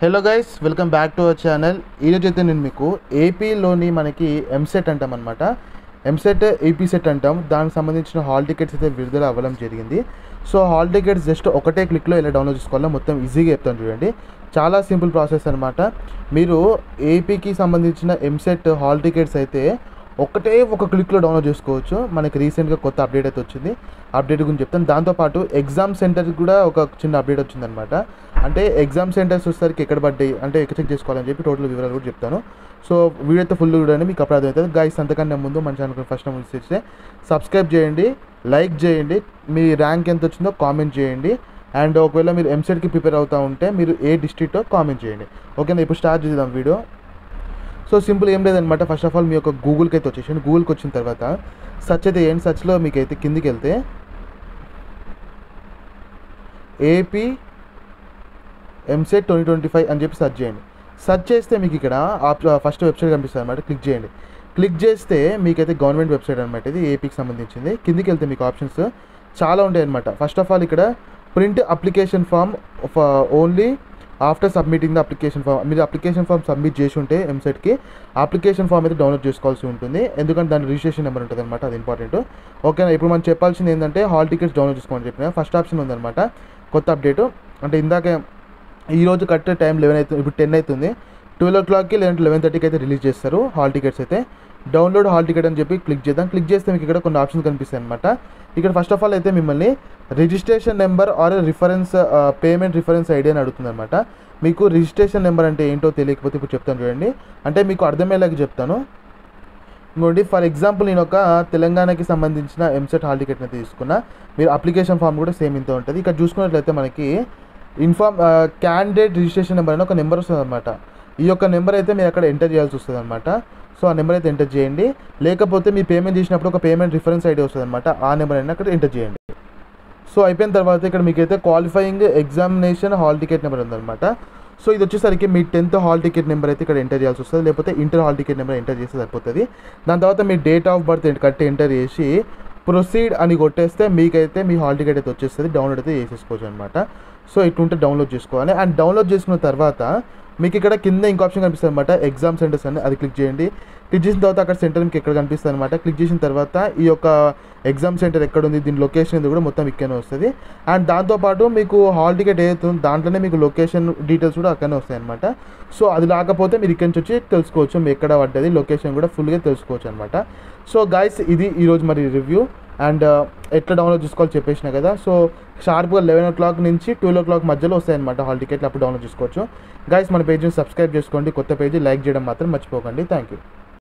Hello guys, welcome back to our channel. ఈరోజు అయితే నేను మీకు ఏపీలోని మనకి ఎంసెట్ అంటాం అనమాట. ఎంసెట్ ఏపీ సెట్ అంటాం. దానికి సంబంధించిన హాల్ టికెట్స్ అయితే విడుదల అవ్వడం జరిగింది. సో హాల్ టికెట్స్ జస్ట్ ఒకటే క్లిక్లో ఇలా డౌన్లోడ్ చేసుకోవాలో మొత్తం ఈజీగా చెప్తాను చూడండి. చాలా సింపుల్ ప్రాసెస్ అనమాట. మీరు ఏపీకి సంబంధించిన ఎంసెట్ హాల్ టికెట్స్ అయితే ఒక క్లిక్లో డౌన్లోడ్ చేసుకోవచ్చు. మనకి రీసెంట్గా కొత్త అప్డేట్ అయితే వచ్చింది. అప్డేట్ గురించి చెప్తాను. దాంతోపాటు ఎగ్జామ్ సెంటర్కి కూడా ఒక చిన్న అప్డేట్ వచ్చిందనమాట. అంటే ఎగ్జామ్ సెంటర్స్ వచ్చేసరికి ఎక్కడ పడ్డాయి అంటే ఎక్కడ చెక్ చేసుకోవాలని చెప్పి టోటల్ వివరాలు కూడా చెప్తాను. సో వీడియో అయితే ఫుల్ చూడండి, మీకు అప్పుడు అర్థమవుతుంది. గైస్ అంతకన్నా ముందు మన ఛానల్ ఫస్ట్ టైం చేస్తే సబ్స్క్రైబ్ చేయండి, లైక్ చేయండి, మీ ర్యాంక్ ఎంత వచ్చిందో కామెంట్ చేయండి. అండ్ ఒకవేళ మీరు ఎంసెట్కి ప్రిపేర్ అవుతూ ఉంటే మీరు ఏ డిస్ట్రిక్టో కామెంట్ చేయండి. ఓకేనా, ఇప్పుడు స్టార్ట్ చేద్దాం వీడియో. సో సింపుల్ ఏం లేదనమాట. ఫస్ట్ ఆఫ్ ఆల్ మీ యొక్క గూగుల్కి అయితే వచ్చేసండి. గూగుల్కి వచ్చిన తర్వాత సెర్చ్ అయితే చేయండి. సెర్చ్లో మీకు అయితే కిందికి వెళ్తే ఏపీ ఎంసెట్ 2025 అని చెప్పి సెర్చ్ చేయండి. సెర్చ్ చేస్తే మీకు ఇక్కడ ఫస్ట్ వెబ్సైట్ కనిపిస్తుంది అనమాట. క్లిక్ చేయండి. క్లిక్ చేస్తే మీకైతే గవర్నమెంట్ వెబ్సైట్ అనమాట. ఇది ఏపీకి సంబంధించింది. కిందికి వెళ్తే మీకు ఆప్షన్స్ చాలా ఉంటాయి అనమాట. ఫస్ట్ ఆఫ్ ఆల్ ఇక్కడ print application form only after submitting the application form. మీరు అప్లికేషన్ ఫామ్ సబ్మిట్ చేసి ఉంటే ఎంసెట్కి అప్లికేషన్ ఫామ్ అయితే డౌన్లోడ్ చేసుకోవాల్సి ఉంటుంది. ఎందుకంటే దాని రిజిస్ట్రేషన్ నెంబర్ ఉంటుంది అనమాట. అది ఇంపార్టెంట్. ఓకేనా, ఇప్పుడు మనం చెప్పాల్సింది ఏంటంటే హాల్ టికెట్స్ డౌన్లోడ్ చేసుకోమని చెప్పిన ఫస్ట్ ఆప్షన్ ఉందన్నమాట. కొత్త అప్డేటు అంటే ఇందాక ఈరోజు కట్టే టైం 11 అవుతుంది, ఇప్పుడు 10 అవుతుంది. 12 o'clockకి లేదంటే 11:30కి అయితే రిలీజ్ చేస్తారు హాల్ టికెట్స్ అయితే. డౌన్లోడ్ హాల్ టికెట్ అని చెప్పి క్లిక్ చేద్దాం. క్లిక్ చేస్తే మీకు ఇక్కడ కొన్ని ఆప్షన్స్ కనిపిస్తాయి అనమాట. ఇక్కడ ఫస్ట్ ఆఫ్ ఆల్ అయితే మిమ్మల్ని registration number or reference payment reference ID అని అడుగుతుంది అనమాట. మీకు రిజిస్ట్రేషన్ నెంబర్ అంటే ఏంటో తెలియకపోతే ఇప్పుడు చెప్తాను చూడండి. అంటే మీకు అర్థమయ్యేలాగా చెప్తాను. ఇంకోటి ఫర్ ఎగ్జాంపుల్ నేను ఒక తెలంగాణకి సంబంధించిన ఎంసెట్ హాల్ టికెట్ని తీసుకున్నా. మీరు అప్లికేషన్ ఫామ్ కూడా సేమ్ ఇంత ఉంటుంది. ఇక్కడ చూసుకున్నట్లయితే మనకి క్యాండిడేట్ రిజిస్ట్రేషన్ నెంబర్ అని ఒక నెంబర్ వస్తుంది అనమాట. ఈ యొక్క నెంబర్ అయితే మీరు అక్కడ ఎంటర్ చేయాల్సి వస్తుంది అనమాట. సో ఆ నెంబర్ అయితే ఎంటర్ చేయండి. లేకపోతే మీ పేమెంట్ చేసినప్పుడు ఒక పేమెంట్ రిఫరెన్స్ ఐడి వస్తుంది అనమాట. ఆ నెంబర్ అయినా అక్కడ ఎంటర్ చేయండి. సో అయిపోయిన తర్వాత ఇక్కడ మీకైతే qualifying examination hall ticket number ఉందన్నమాట. సో ఇది వచ్చేసరికి మీ 10th హాల్ టికెట్ నెంబర్ అయితే ఇక్కడ ఎంటర్ చేయాల్సి వస్తుంది. లేకపోతే inter hall ticket number enter చేస్తే సరిపోతుంది. దాని తర్వాత మీ డేట్ ఆఫ్ బర్త్ కట్టి ఎంటర్ చేసి ప్రొసీడ్ అని కొట్టేస్తే మీకైతే మీ హాల్ టికెట్ అయితే వచ్చేస్తుంది. డౌన్లోడ్ అయితే చేసేసుకోవచ్చు అనమాట. సో ఇటుంటే డౌన్లోడ్ చేసుకోవాలి. అండ్ డౌన్లోడ్ చేసుకున్న తర్వాత మీకు ఇక్కడ కింద ఇంకో ఆప్షన్ కనిపిస్తుంది అనమాట, ఎగ్జామ్ సెంటర్స్ అని. అది క్లిక్ చేయండి. క్లిక్ చేసిన తర్వాత అక్కడ సెంటర్ మీకు ఎక్కడ కనిపిస్తుంది అనమాట. క్లిక్ చేసిన తర్వాత ఈ యొక్క ఎగ్జామ్ సెంటర్ ఎక్కడ ఉంది, దీని లొకేషన్ ఇది కూడా మొత్తం ఇక్కడనే వస్తుంది. అండ్ దాంతోపాటు మీకు హాల్ టికెట్ ఏదైతే ఉందో దాంట్లోనే మీకు లొకేషన్ డీటెయిల్స్ కూడా అక్కడనే వస్తాయి అనమాట. సో అది రాకపోతే మీరు ఇక్కడి నుంచి వచ్చి తెలుసుకోవచ్చు, మీ ఎక్కడ పడ్డది లొకేషన్ కూడా ఫుల్గా తెలుసుకోవచ్చు అనమాట. సో గైస్ ఇది ఈరోజు మరి రివ్యూ. అండ్ ఎట్లా డౌన్లోడ్ చేసుకోవాలో చెప్పేసిన కదా. సో షార్ప్గా 11 o'clock నుంచి 12 o'clock మధ్యలో వస్తాయన్నమాట హాల్ టికెట్లు. అప్పుడు డౌన్లోడ్ చేసుకోవచ్చు. గైస్ మన పేజ్ని సబ్స్క్రైబ్ చేసుకోండి. కొత్త పేజీ లైక్ చేయడం మాత్రం మర్చిపోకండి. Thank you.